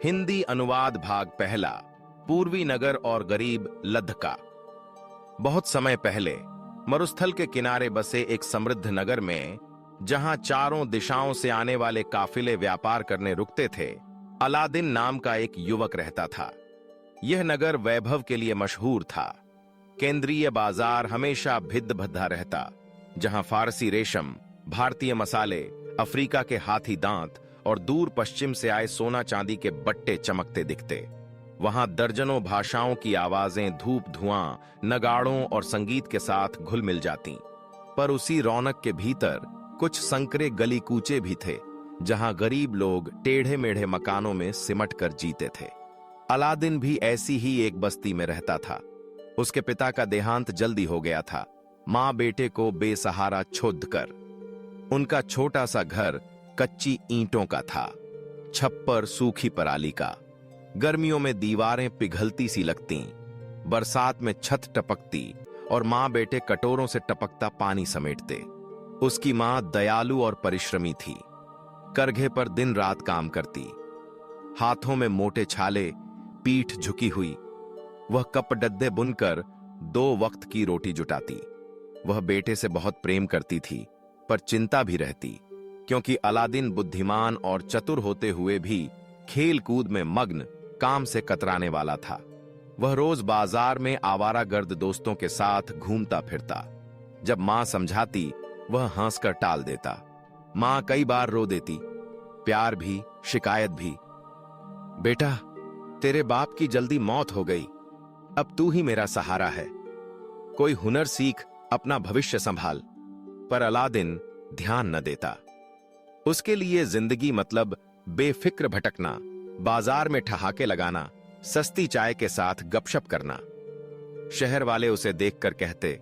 हिंदी अनुवाद भाग पहला। पूर्वी नगर और गरीब लद्दका। बहुत समय पहले मरुस्थल के किनारे बसे एक समृद्ध नगर में, जहां चारों दिशाओं से आने वाले काफिले व्यापार करने रुकते थे, अलादीन नाम का एक युवक रहता था। यह नगर वैभव के लिए मशहूर था। केंद्रीय बाजार हमेशा भिद्द भद्दा रहता, जहां फारसी रेशम, भारतीय मसाले, अफ्रीका के हाथी दांत और दूर पश्चिम से आए सोना चांदी के बट्टे चमकते दिखते। वहां दर्जनों भाषाओं की आवाजें धूप धुआं, नगाड़ों और संगीत के साथ घुल मिल जाती। पर उसी रौनक के भीतर कुछ संकरे गली कूचे भी थे, जहां गरीब लोग टेढ़े मेढ़े मकानों में सिमट कर जीते थे। अलादीन भी ऐसी ही एक बस्ती में रहता था। उसके पिता का देहांत जल्दी हो गया था, मां बेटे को बेसहारा छोड़ कर। उनका छोटा सा घर कच्ची ईंटों का था, छप्पर सूखी पराली का। गर्मियों में दीवारें पिघलती सी लगती, बरसात में छत टपकती और मां बेटे कटोरों से टपकता पानी समेटते। उसकी मां दयालु और परिश्रमी थी, करघे पर दिन रात काम करती, हाथों में मोटे छाले, पीठ झुकी हुई। वह कपडद्दे बुनकर 2 वक्त की रोटी जुटाती। वह बेटे से बहुत प्रेम करती थी, पर चिंता भी रहती, क्योंकि अलादीन बुद्धिमान और चतुर होते हुए भी खेल कूद में मग्न, काम से कतराने वाला था। वह रोज बाजार में आवारागर्द दोस्तों के साथ घूमता फिरता। जब मां समझाती, वह हंसकर टाल देता। मां कई बार रो देती, प्यार भी, शिकायत भी। बेटा, तेरे बाप की जल्दी मौत हो गई, अब तू ही मेरा सहारा है। कोई हुनर सीख, अपना भविष्य संभाल। पर अलादीन ध्यान न देता। उसके लिए जिंदगी मतलब बेफिक्र भटकना, बाजार में ठहाके लगाना, सस्ती चाय के साथ गपशप करना। शहर वाले उसे देखकर कहते,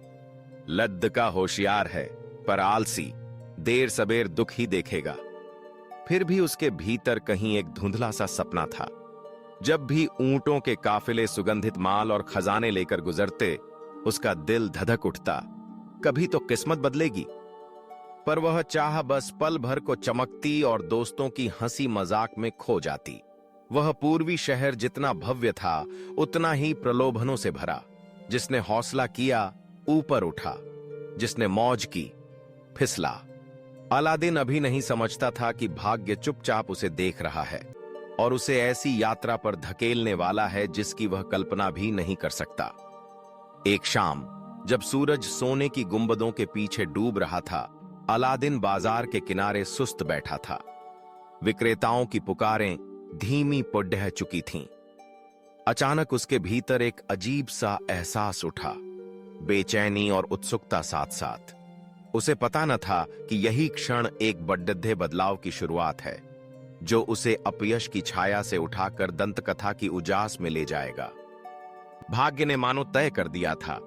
लद्दका होशियार है पर आलसी, देर सबेर दुख ही देखेगा। फिर भी उसके भीतर कहीं एक धुंधला सा सपना था। जब भी ऊंटों के काफिले सुगंधित माल और खजाने लेकर गुजरते, उसका दिल धधक उठता, कभी तो किस्मत बदलेगी। पर वह चाह बस पल भर को चमकती और दोस्तों की हंसी मजाक में खो जाती। वह पूर्वी शहर जितना भव्य था, उतना ही प्रलोभनों से भरा। जिसने हौसला किया, ऊपर उठा, जिसने मौज की, फिसला। अलादीन अभी नहीं समझता था कि भाग्य चुपचाप उसे देख रहा है और उसे ऐसी यात्रा पर धकेलने वाला है जिसकी वह कल्पना भी नहीं कर सकता। एक शाम, जब सूरज सोने की गुंबदों के पीछे डूब रहा था, अलादीन बाजार के किनारे सुस्त बैठा था। विक्रेताओं की पुकारें धीमी पड़ चुकी थीं। अचानक उसके भीतर एक अजीब सा एहसास उठा, बेचैनी और उत्सुकता साथ साथ। उसे पता न था कि यही क्षण एक बड़े बदलाव की शुरुआत है, जो उसे अपयश की छाया से उठाकर दंतकथा की उजास में ले जाएगा। भाग्य ने मानो तय कर दिया था,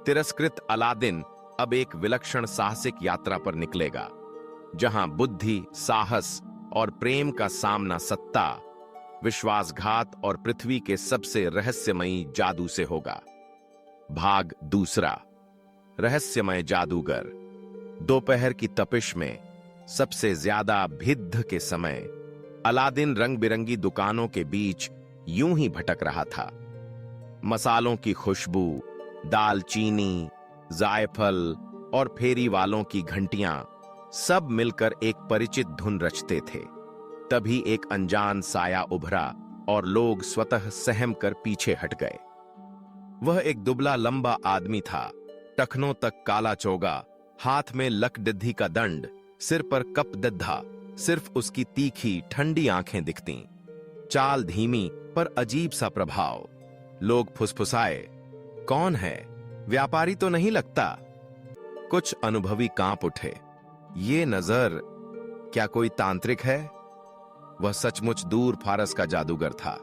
तिरस्कृत अलादीन अब एक विलक्षण साहसिक यात्रा पर निकलेगा, जहां बुद्धि, साहस और प्रेम का सामना सत्ता, विश्वासघात और पृथ्वी के सबसे रहस्यमयी जादू से होगा। भाग दूसरा, रहस्यमय जादूगर। दोपहर की तपिश में सबसे ज्यादा भिद्ध के समय अलादीन रंग बिरंगी दुकानों के बीच यूं ही भटक रहा था। मसालों की खुशबू, दालचीनी, जायफल और फेरी वालों की घंटियां सब मिलकर एक परिचित धुन रचते थे। तभी एक अनजान साया उभरा और लोग स्वतः सहम कर पीछे हट गए। वह एक दुबला लंबा आदमी था, टखनों तक काला चोगा, हाथ में लकडिद्धी का दंड, सिर पर कपदद्धा। सिर्फ उसकी तीखी ठंडी आंखें दिखतीं। चाल धीमी पर अजीब सा प्रभाव। लोग फुसफुसाए, कौन है? व्यापारी तो नहीं लगता। कुछ अनुभवी कांप उठे, ये नजर क्या कोई तांत्रिक है? वह सचमुच दूर फारस का जादूगर था।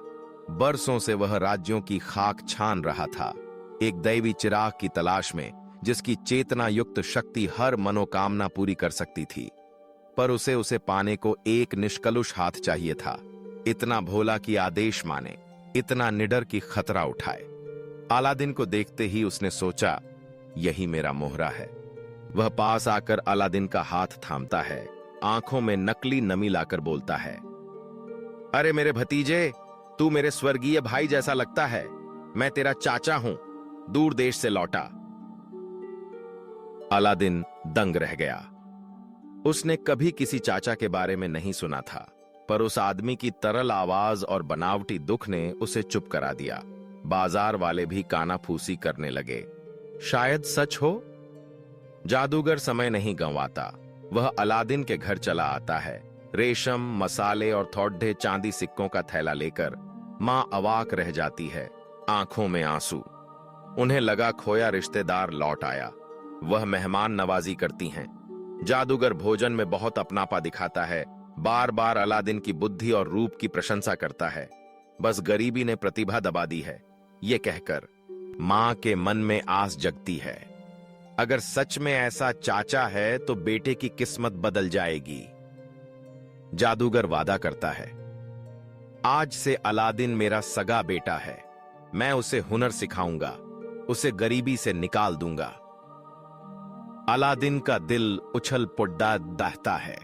बरसों से वह राज्यों की खाक छान रहा था, एक दैवी चिराग की तलाश में, जिसकी चेतना युक्त शक्ति हर मनोकामना पूरी कर सकती थी। पर उसे पाने को एक निष्कलुष हाथ चाहिए था, इतना भोला कि आदेश माने, इतना निडर की खतरा उठाए। अलादीन को देखते ही उसने सोचा, यही मेरा मोहरा है। वह पास आकर अलादीन का हाथ थामता है, आंखों में नकली नमी लाकर बोलता है, अरे मेरे भतीजे, तू मेरे स्वर्गीय भाई जैसा लगता है। मैं तेरा चाचा हूं, दूर देश से लौटा। अलादीन दंग रह गया। उसने कभी किसी चाचा के बारे में नहीं सुना था, पर उस आदमी की तरल आवाज और बनावटी दुख ने उसे चुप करा दिया। बाजार वाले भी कानाफूसी करने लगे। शायद सच हो। जादूगर समय नहीं गंवाता। वह अलादीन के घर चला आता है, रेशम, मसाले और थोड़े चांदी सिक्कों का थैला लेकर। मां अवाक रह जाती है, आंखों में आंसू। उन्हें लगा खोया रिश्तेदार लौट आया। वह मेहमान नवाजी करती हैं। जादूगर भोजन में बहुत अपनापा दिखाता है, बार बार अलादीन की बुद्धि और रूप की प्रशंसा करता है। बस गरीबी ने प्रतिभा दबा दी है, ये कहकर मां के मन में आस जगती है। अगर सच में ऐसा चाचा है तो बेटे की किस्मत बदल जाएगी। जादूगर वादा करता है, आज से अलादीन मेरा सगा बेटा है। मैं उसे हुनर सिखाऊंगा, उसे गरीबी से निकाल दूंगा। अलादीन का दिल उछल पुड्डा दहता है।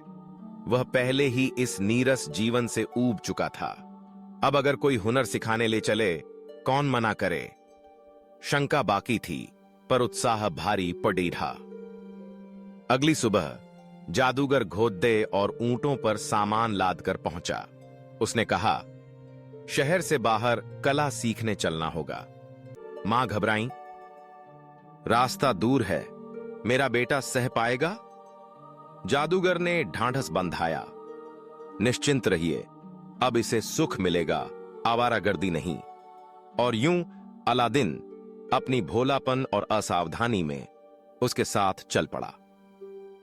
वह पहले ही इस नीरस जीवन से ऊब चुका था। अब अगर कोई हुनर सिखाने ले चले, कौन मना करे। शंका बाकी थी, पर उत्साह भारी पड़ीढ़ा। अगली सुबह जादूगर घोड़े और ऊंटों पर सामान लादकर पहुंचा। उसने कहा, शहर से बाहर कला सीखने चलना होगा। मां घबराई। रास्ता दूर है, मेरा बेटा सह पाएगा? जादूगर ने ढांढस बंधाया। निश्चिंत रहिए, अब इसे सुख मिलेगा, आवारागर्दी नहीं। और यूं अलादीन अपनी भोलापन और असावधानी में उसके साथ चल पड़ा।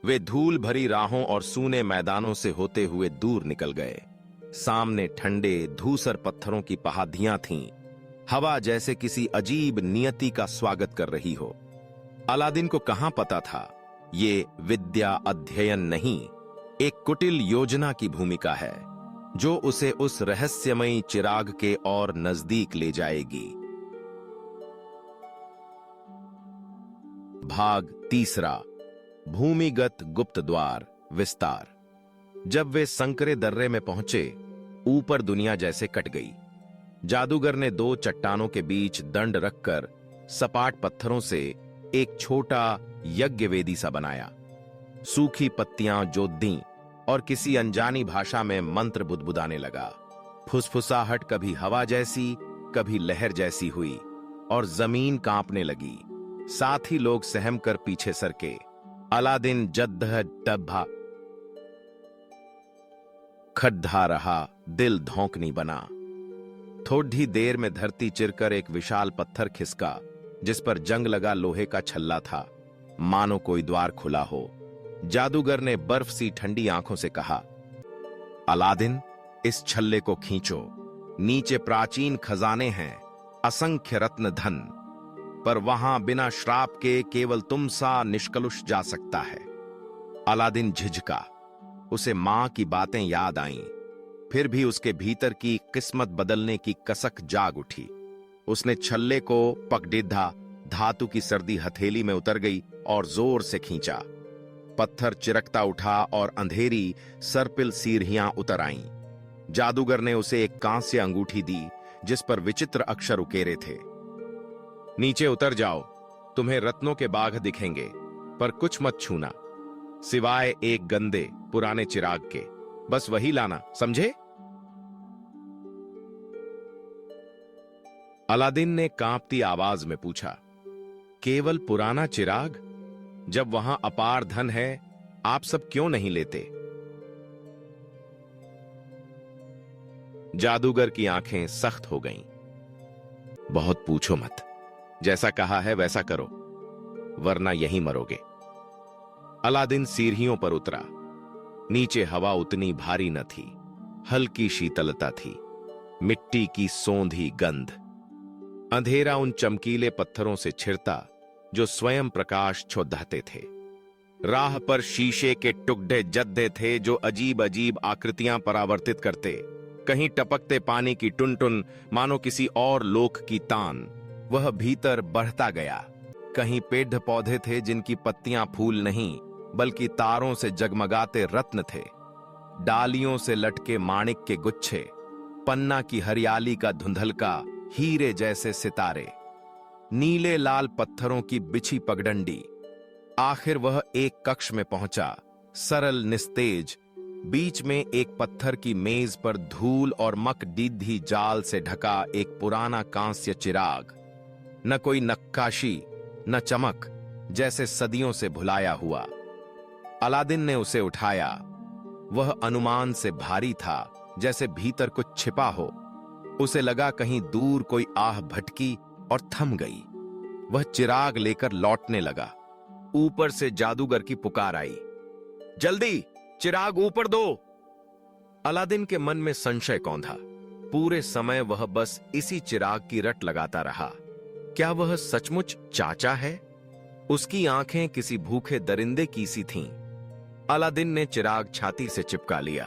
वे धूल भरी राहों और सूने मैदानों से होते हुए दूर निकल गए। सामने ठंडे धूसर पत्थरों की पहाड़ियां थीं। हवा जैसे किसी अजीब नियति का स्वागत कर रही हो। अलादीन को कहां पता था, ये विद्या अध्ययन नहीं, एक कुटिल योजना की भूमिका है, जो उसे उस रहस्यमयी चिराग के और नजदीक ले जाएगी। भाग तीसरा, भूमिगत गुप्त द्वार विस्तार। जब वे संकरे दर्रे में पहुंचे, ऊपर दुनिया जैसे कट गई। जादूगर ने दो चट्टानों के बीच दंड रखकर सपाट पत्थरों से एक छोटा यज्ञ वेदी सा बनाया। सूखी पत्तियां जोत दी और किसी अनजानी भाषा में मंत्र बुदबुदाने लगा। फुसफुसाहट कभी हवा जैसी, कभी लहर जैसी हुई और जमीन कांपने लगी। साथ ही लोग सहम कर पीछे सरके। अलादीन जद्दह खड्डा रहा, दिल धौंकनी बना। थोड़ी देर में धरती चिरकर एक विशाल पत्थर खिसका, जिस पर जंग लगा लोहे का छल्ला था, मानो कोई द्वार खुला हो। जादूगर ने बर्फ सी ठंडी आंखों से कहा, अलादीन, इस छल्ले को खींचो। नीचे प्राचीन खजाने हैं, असंख्य रत्न धन, पर वहां बिना श्राप के केवल तुम सा निष्कलुष जा सकता है। अलादीन झिझका। उसे मां की बातें याद आईं। फिर भी उसके भीतर की किस्मत बदलने की कसक जाग उठी। उसने छल्ले को पकड़िधा, धातु की सर्दी हथेली में उतर गई और जोर से खींचा। पत्थर चिरकता उठा और अंधेरी सर्पिल सीढ़ियां उतर आईं। जादूगर ने उसे एक कांस्य अंगूठी दी, जिस पर विचित्र अक्षर उकेरे थे। नीचे उतर जाओ, तुम्हें रत्नों के बाग दिखेंगे, पर कुछ मत छूना, सिवाय एक गंदे पुराने चिराग के। बस वही लाना, समझे? अलादीन ने कांपती आवाज में पूछा, केवल पुराना चिराग? जब वहां अपार धन है, आप सब क्यों नहीं लेते? जादूगर की आंखें सख्त हो गईं। बहुत पूछो मत, जैसा कहा है वैसा करो, वरना यहीं मरोगे। अलादीन सीढ़ियों पर उतरा। नीचे हवा उतनी भारी न थी, हल्की शीतलता थी, मिट्टी की सोंधी गंध। अंधेरा उन चमकीले पत्थरों से छिड़ता जो स्वयं प्रकाश छोड़ते थे। राह पर शीशे के टुकड़े जद्दे थे जो अजीब अजीब आकृतियां परावर्तित करते। कहीं टपकते पानी की टुनटुन, मानो किसी और लोक की तान। वह भीतर बढ़ता गया। कहीं पेड़ पौधे थे जिनकी पत्तियां फूल नहीं, बल्कि तारों से जगमगाते रत्न थे। डालियों से लटके माणिक के गुच्छे, पन्ना की हरियाली का धुंधलका हीरे जैसे सितारे, नीले लाल पत्थरों की बिछी पगडंडी। आखिर वह एक कक्ष में पहुंचा, सरल निस्तेज। बीच में एक पत्थर की मेज पर धूल और मकदीधी जाल से ढका एक पुराना कांस्य चिराग। न कोई नक्काशी, न चमक, जैसे सदियों से भुलाया हुआ। अलादीन ने उसे उठाया। वह अनुमान से भारी था, जैसे भीतर कुछ छिपा हो। उसे लगा कहीं दूर कोई आह भटकी और थम गई। वह चिराग लेकर लौटने लगा। ऊपर से जादूगर की पुकार आई, जल्दी चिराग ऊपर दो। अलादीन के मन में संशय कौंधा। पूरे समय वह बस इसी चिराग की रट लगाता रहा। क्या वह सचमुच चाचा है? उसकी आंखें किसी भूखे दरिंदे की सी थीं। अलादीन ने चिराग छाती से चिपका लिया।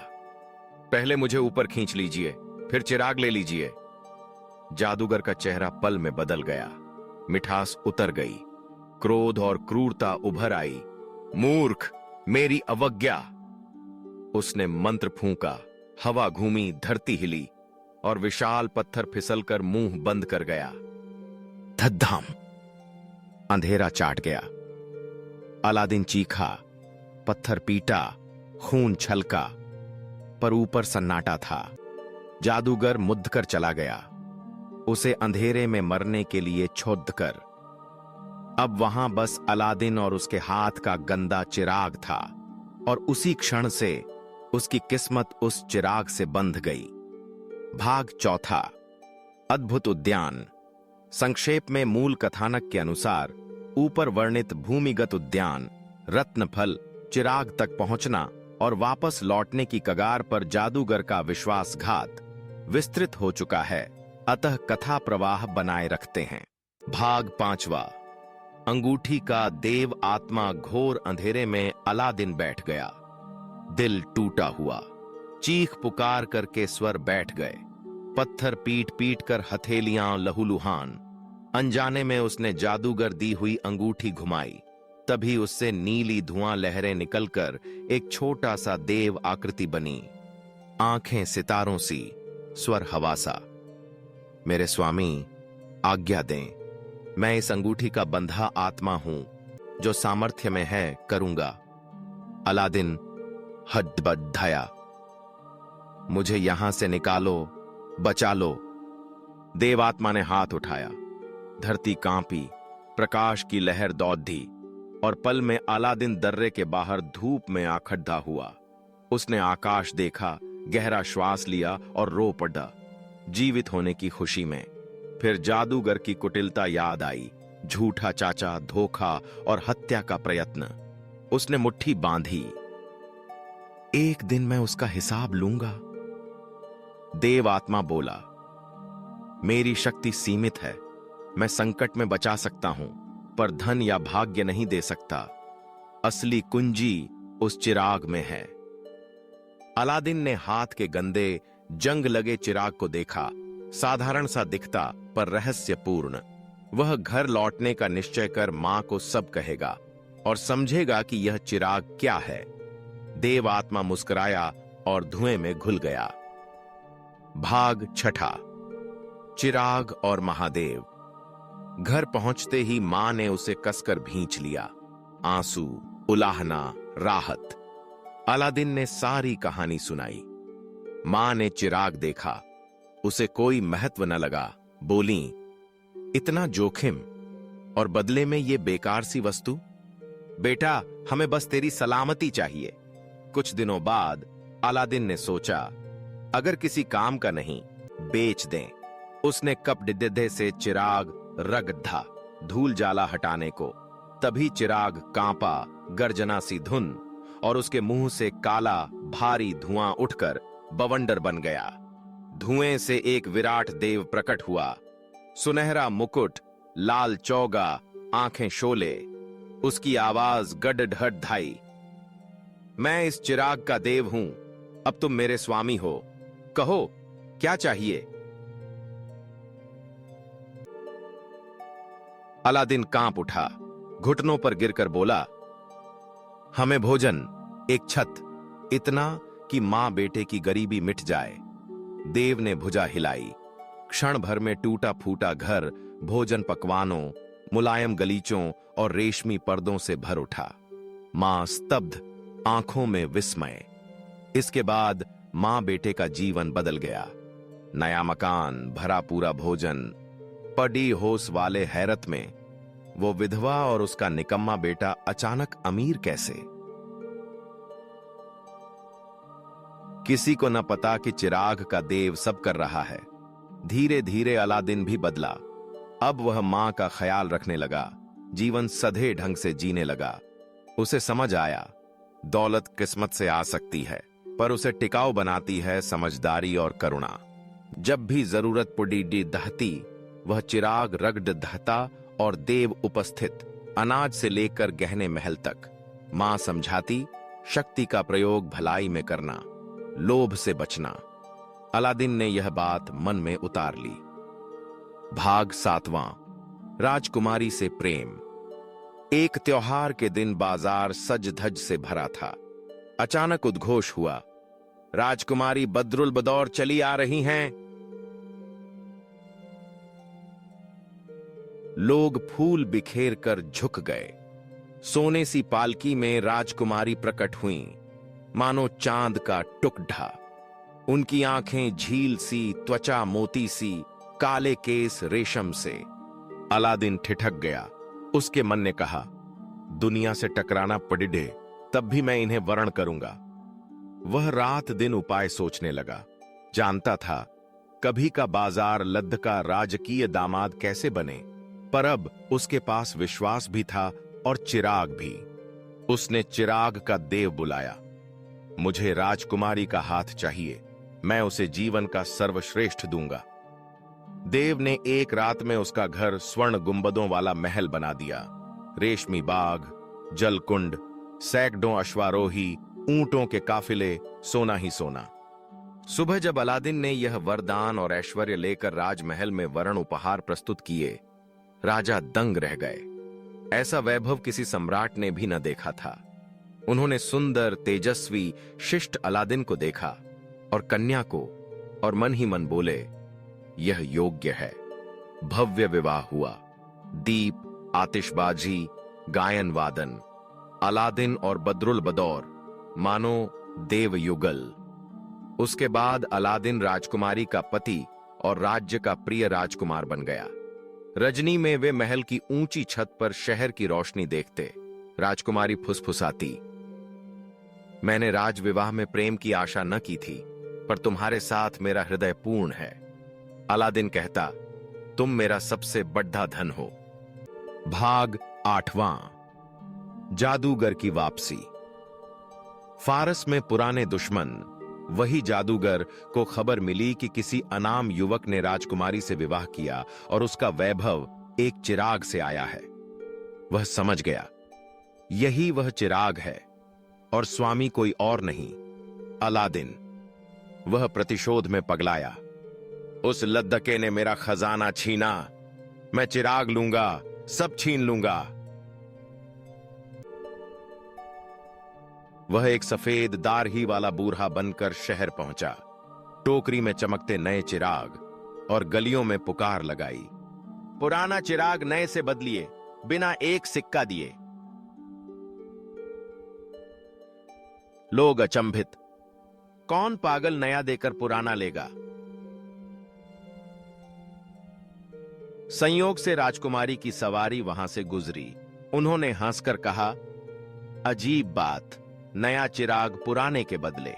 पहले मुझे ऊपर खींच लीजिए, फिर चिराग ले लीजिए। जादूगर का चेहरा पल में बदल गया। मिठास उतर गई, क्रोध और क्रूरता उभर आई। मूर्ख, मेरी अवज्ञा। उसने मंत्र फूंका, हवा घूमी, धरती हिली और विशाल पत्थर फिसलकर मुंह बंद कर गया। धद्धाम! अंधेरा चाट गया। अलादीन चीखा, पत्थर पीटा, खून छलका, पर ऊपर सन्नाटा था। जादूगर मुद्द कर चला गया, उसे अंधेरे में मरने के लिए छोड़ कर। अब वहां बस अलादीन और उसके हाथ का गंदा चिराग था, और उसी क्षण से उसकी किस्मत उस चिराग से बंध गई। भाग चौथा, अद्भुत उद्यान। संक्षेप में मूल कथानक के अनुसार ऊपर वर्णित भूमिगत उद्यान, रत्नफल, चिराग तक पहुंचना और वापस लौटने की कगार पर जादूगर का विश्वासघात विस्तृत हो चुका है, अतः कथा प्रवाह बनाए रखते हैं। भाग पांचवा, अंगूठी का देव आत्मा। घोर अंधेरे में अलादीन बैठ गया। दिल टूटा हुआ, चीख पुकार करके स्वर बैठ गए। पत्थर पीट पीट कर हथेलियां लहूलुहान। अनजाने में उसने जादूगर दी हुई अंगूठी घुमाई। तभी उससे नीली धुआं लहरें निकलकर एक छोटा सा देव आकृति बनी। आंखें सितारों सी, स्वर हवा सा। मेरे स्वामी, आज्ञा दें। मैं इस अंगूठी का बंधा आत्मा हूं, जो सामर्थ्य में है करूंगा। अलादीन हड्डबड्ढाया, मुझे यहां से निकालो, बचा लो। देवात्मा ने हाथ उठाया। धरती कांपी, प्रकाश की लहर दौड़ी और पल में अलादीन दर्रे के बाहर धूप में आखड्डा हुआ। उसने आकाश देखा, गहरा श्वास लिया और रो पड़ा, जीवित होने की खुशी में। फिर जादूगर की कुटिलता याद आई। झूठा चाचा, धोखा और हत्या का प्रयत्न। उसने मुट्ठी बांधी। एक दिन मैं उसका हिसाब लूंगा। देव आत्मा बोला, मेरी शक्ति सीमित है। मैं संकट में बचा सकता हूं, पर धन या भाग्य नहीं दे सकता। असली कुंजी उस चिराग में है। अलादीन ने हाथ के गंदे, जंग लगे चिराग को देखा। साधारण सा दिखता, पर रहस्यपूर्ण। वह घर लौटने का निश्चय कर मां को सब कहेगा और समझेगा कि यह चिराग क्या है। देव आत्मा मुस्कुराया और धुएं में घुल गया। भाग छठा, चिराग और महादेव। घर पहुंचते ही मां ने उसे कसकर भींच लिया। आंसू, उलाहना, राहत। अलादीन ने सारी कहानी सुनाई। मां ने चिराग देखा, उसे कोई महत्व न लगा। बोली, इतना जोखिम और बदले में ये बेकार सी वस्तु? बेटा, हमें बस तेरी सलामती चाहिए। कुछ दिनों बाद अलादीन ने सोचा, अगर किसी काम का नहीं, बेच दें। उसने कपड़े से चिराग रगड़ा, धूल जाला हटाने को। तभी चिराग कांपा, गर्जना सी धुन, और उसके मुंह से काला भारी धुआं उठकर बवंडर बन गया। धुएं से एक विराट देव प्रकट हुआ। सुनहरा मुकुट, लाल चौगा, आंखें शोले। उसकी आवाज गडढड़ाई, मैं इस चिराग का देव हूं, अब तुम मेरे स्वामी हो। कहो, क्या चाहिए? अलादीन कांप उठा, घुटनों पर गिरकर बोला, हमें भोजन, एक छत, इतना कि मां बेटे की गरीबी मिट जाए। देव ने भुजा हिलाई। क्षण भर में टूटा फूटा घर भोजन पकवानों, मुलायम गलीचों और रेशमी पर्दों से भर उठा। मां स्तब्ध, आंखों में विस्मय। इसके बाद मां बेटे का जीवन बदल गया। नया मकान, भरा पूरा भोजन, पड़ी होश वाले हैरत में। वो विधवा और उसका निकम्मा बेटा अचानक अमीर कैसे? किसी को न पता कि चिराग का देव सब कर रहा है। धीरे धीरे अलादीन भी बदला। अब वह मां का ख्याल रखने लगा, जीवन सधे ढंग से जीने लगा। उसे समझ आया, दौलत किस्मत से आ सकती है, पर उसे टिकाऊ बनाती है समझदारी और करुणा। जब भी जरूरत पड़ी दहती, वह चिराग रगड़ दहता और देव उपस्थित, अनाज से लेकर गहने महल तक। मां समझाती, शक्ति का प्रयोग भलाई में करना, लोभ से बचना। अलादीन ने यह बात मन में उतार ली। भाग 7वां, राजकुमारी से प्रेम। एक त्योहार के दिन बाजार सज धज से भरा था। अचानक उद्घोष हुआ, राजकुमारी बदरुल बदौर चली आ रही हैं। लोग फूल बिखेर कर झुक गए। सोने सी पालकी में राजकुमारी प्रकट हुईं, मानो चांद का टुकड़ा। उनकी आंखें झील सी, त्वचा मोती सी, काले केस रेशम से। अलादीन ठिठक गया। उसके मन ने कहा, दुनिया से टकराना पड़े तब भी मैं इन्हें वरण करूंगा। वह रात दिन उपाय सोचने लगा। जानता था कभी का बाजार लद्द का राजकीय दामाद कैसे बने, पर अब उसके पास विश्वास भी था और चिराग भी। उसने चिराग का देव बुलाया। मुझे राजकुमारी का हाथ चाहिए, मैं उसे जीवन का सर्वश्रेष्ठ दूंगा। देव ने एक रात में उसका घर स्वर्ण गुंबदों वाला महल बना दिया। रेशमी बाग, जलकुंड, सैकड़ों अश्वारोही, ऊंटों के काफिले, सोना ही सोना। सुबह जब अलादीन ने यह वरदान और ऐश्वर्य लेकर राजमहल में वरण उपहार प्रस्तुत किए, राजा दंग रह गए। ऐसा वैभव किसी सम्राट ने भी न देखा था। उन्होंने सुंदर, तेजस्वी, शिष्ट अलादीन को देखा और कन्या को, और मन ही मन बोले, यह योग्य है। भव्य विवाह हुआ। दीप, आतिशबाजी, गायन वादन। अलादीन और बदरुल बदौर मानो देव युगल। उसके बाद अलादीन राजकुमारी का पति और राज्य का प्रिय राजकुमार बन गया। रजनी में वे महल की ऊंची छत पर शहर की रोशनी देखते। राजकुमारी फुसफुसाती, मैंने राजविवाह में प्रेम की आशा न की थी, पर तुम्हारे साथ मेरा हृदय पूर्ण है। अलादीन कहता, तुम मेरा सबसे बड़ा धन हो। भाग 8वां, जादूगर की वापसी। फारस में पुराने दुश्मन, वही जादूगर, को खबर मिली कि किसी अनाम युवक ने राजकुमारी से विवाह किया और उसका वैभव एक चिराग से आया है। वह समझ गया, यही वह चिराग है और स्वामी कोई और नहीं, अलादीन। वह प्रतिशोध में पगलाया। उस लद्दके ने मेरा खजाना छीना, मैं चिराग लूंगा, सब छीन लूंगा। वह एक सफेद दारही वाला बूढ़ा बनकर शहर पहुंचा। टोकरी में चमकते नए चिराग और गलियों में पुकार लगाई, पुराना चिराग नए से बदलिए, बिना एक सिक्का दिए। लोग अचंभित, कौन पागल नया देकर पुराना लेगा? संयोग से राजकुमारी की सवारी वहां से गुजरी। उन्होंने हंसकर कहा, अजीब बात, नया चिराग पुराने के बदले।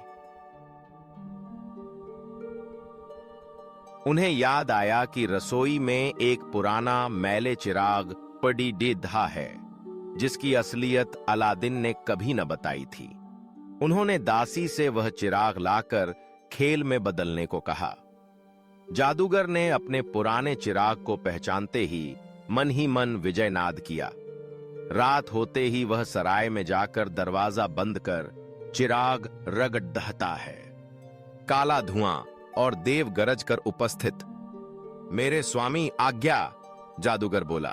उन्हें याद आया कि रसोई में एक पुराना मैले चिराग पड़ी धा है, जिसकी असलियत अलादीन ने कभी न बताई थी। उन्होंने दासी से वह चिराग लाकर खेल में बदलने को कहा। जादूगर ने अपने पुराने चिराग को पहचानते ही मन विजयनाद किया। रात होते ही वह सराय में जाकर दरवाजा बंद कर चिराग रगड़ दहता है। काला धुआं और देव गरज कर उपस्थित। मेरे स्वामी आज्ञा, जादूगर बोला,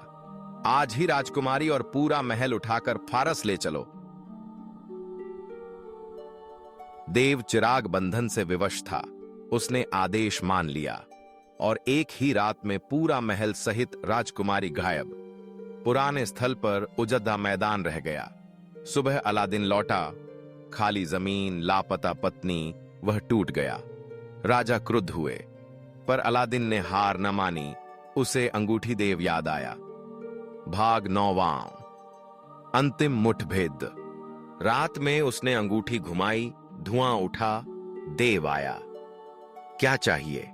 आज ही राजकुमारी और पूरा महल उठाकर फारस ले चलो। देव चिराग बंधन से विवश था। उसने आदेश मान लिया और एक ही रात में पूरा महल सहित राजकुमारी गायब। पुराने स्थल पर उजड़ा मैदान रह गया। सुबह अलादीन लौटा, खाली जमीन, लापता पत्नी, वह टूट गया। राजा क्रुद्ध हुए, पर अलादीन ने हार न मानी। उसे अंगूठी देव याद आया। भाग 9वां, अंतिम मुठभेद। रात में उसने अंगूठी घुमाई, धुआं उठा, देव आया। क्या चाहिए?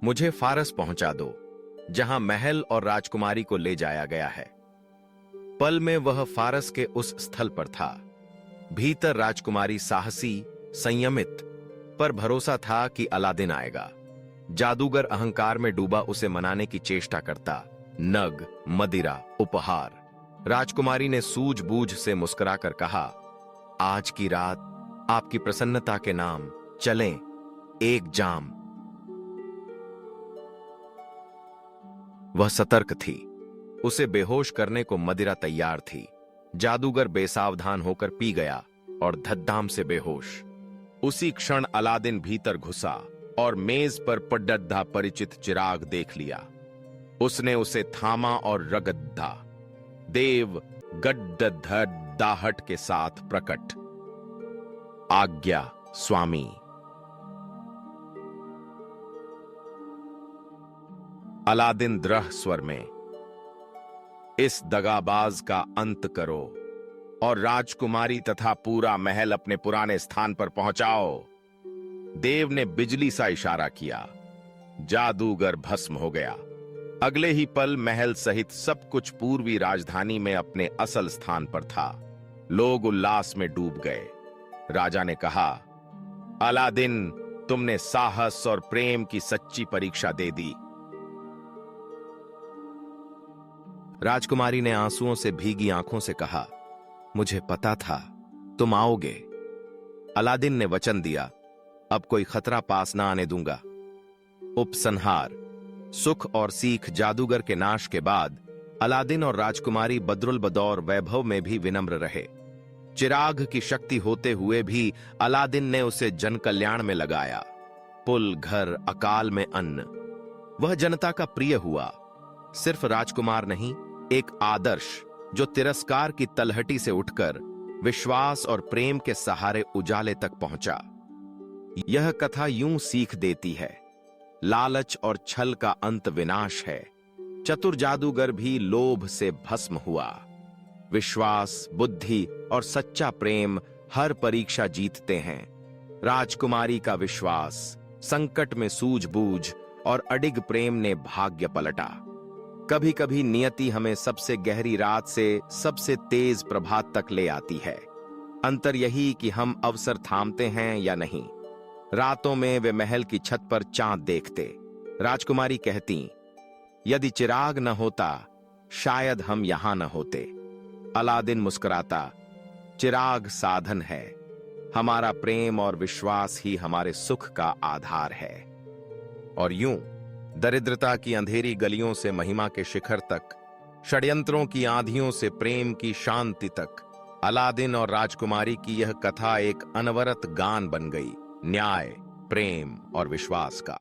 मुझे फारस पहुंचा दो, जहां महल और राजकुमारी को ले जाया गया है। पल में वह फारस के उस स्थल पर था। भीतर राजकुमारी साहसी, संयमित, पर भरोसा था कि अलादीन आएगा। जादूगर अहंकार में डूबा उसे मनाने की चेष्टा करता। नग, मदिरा, उपहार। राजकुमारी ने सूझबूझ से मुस्कुराकर कहा, आज की रात आपकी प्रसन्नता के नाम चलें एक जाम। वह सतर्क थी। उसे बेहोश करने को मदिरा तैयार थी। जादूगर बेसावधान होकर पी गया और धद्दाम से बेहोश। उसी क्षण अलादीन भीतर घुसा और मेज पर पड्डा परिचित चिराग देख लिया। उसने उसे थामा और रगड़ा। देव गड्ढ के साथ प्रकट। आज्ञा स्वामी। अलादीन दृढ़ स्वर में, इस दगाबाज का अंत करो और राजकुमारी तथा पूरा महल अपने पुराने स्थान पर पहुंचाओ। देव ने बिजली सा इशारा किया। जादूगर भस्म हो गया। अगले ही पल महल सहित सब कुछ पूर्वी राजधानी में अपने असल स्थान पर था। लोग उल्लास में डूब गए। राजा ने कहा, अलादीन, तुमने साहस और प्रेम की सच्ची परीक्षा दे दी। राजकुमारी ने आंसुओं से भीगी आंखों से कहा, मुझे पता था तुम आओगे। अलादीन ने वचन दिया, अब कोई खतरा पास ना आने दूंगा। उपसंहार। सुख और सीख। जादूगर के नाश के बाद अलादीन और राजकुमारी बदरुल बदौर वैभव में भी विनम्र रहे। चिराग की शक्ति होते हुए भी अलादीन ने उसे जन कल्याण में लगाया। पुल, घर, अकाल में अन्न। वह जनता का प्रिय हुआ। सिर्फ राजकुमार नहीं, एक आदर्श जो तिरस्कार की तलहटी से उठकर विश्वास और प्रेम के सहारे उजाले तक पहुंचा। यह कथा यूं सीख देती है, लालच और छल का अंत विनाश है। चतुर जादूगर भी लोभ से भस्म हुआ। विश्वास, बुद्धि और सच्चा प्रेम हर परीक्षा जीतते हैं। राजकुमारी का विश्वास, संकट में सूझबूझ और अडिग प्रेम ने भाग्य पलटा। कभी कभी नियति हमें सबसे गहरी रात से सबसे तेज प्रभात तक ले आती है। अंतर यही कि हम अवसर थामते हैं या नहीं। रातों में वे महल की छत पर चांद देखते। राजकुमारी कहती, यदि चिराग न होता शायद हम यहां न होते। अलादीन मुस्कुराता, चिराग साधन है, हमारा प्रेम और विश्वास ही हमारे सुख का आधार है। और यूं दरिद्रता की अंधेरी गलियों से महिमा के शिखर तक, षड्यंत्रों की आंधियों से प्रेम की शांति तक, अलादीन और राजकुमारी की यह कथा एक अनवरत गान बन गई, न्याय, प्रेम और विश्वास का।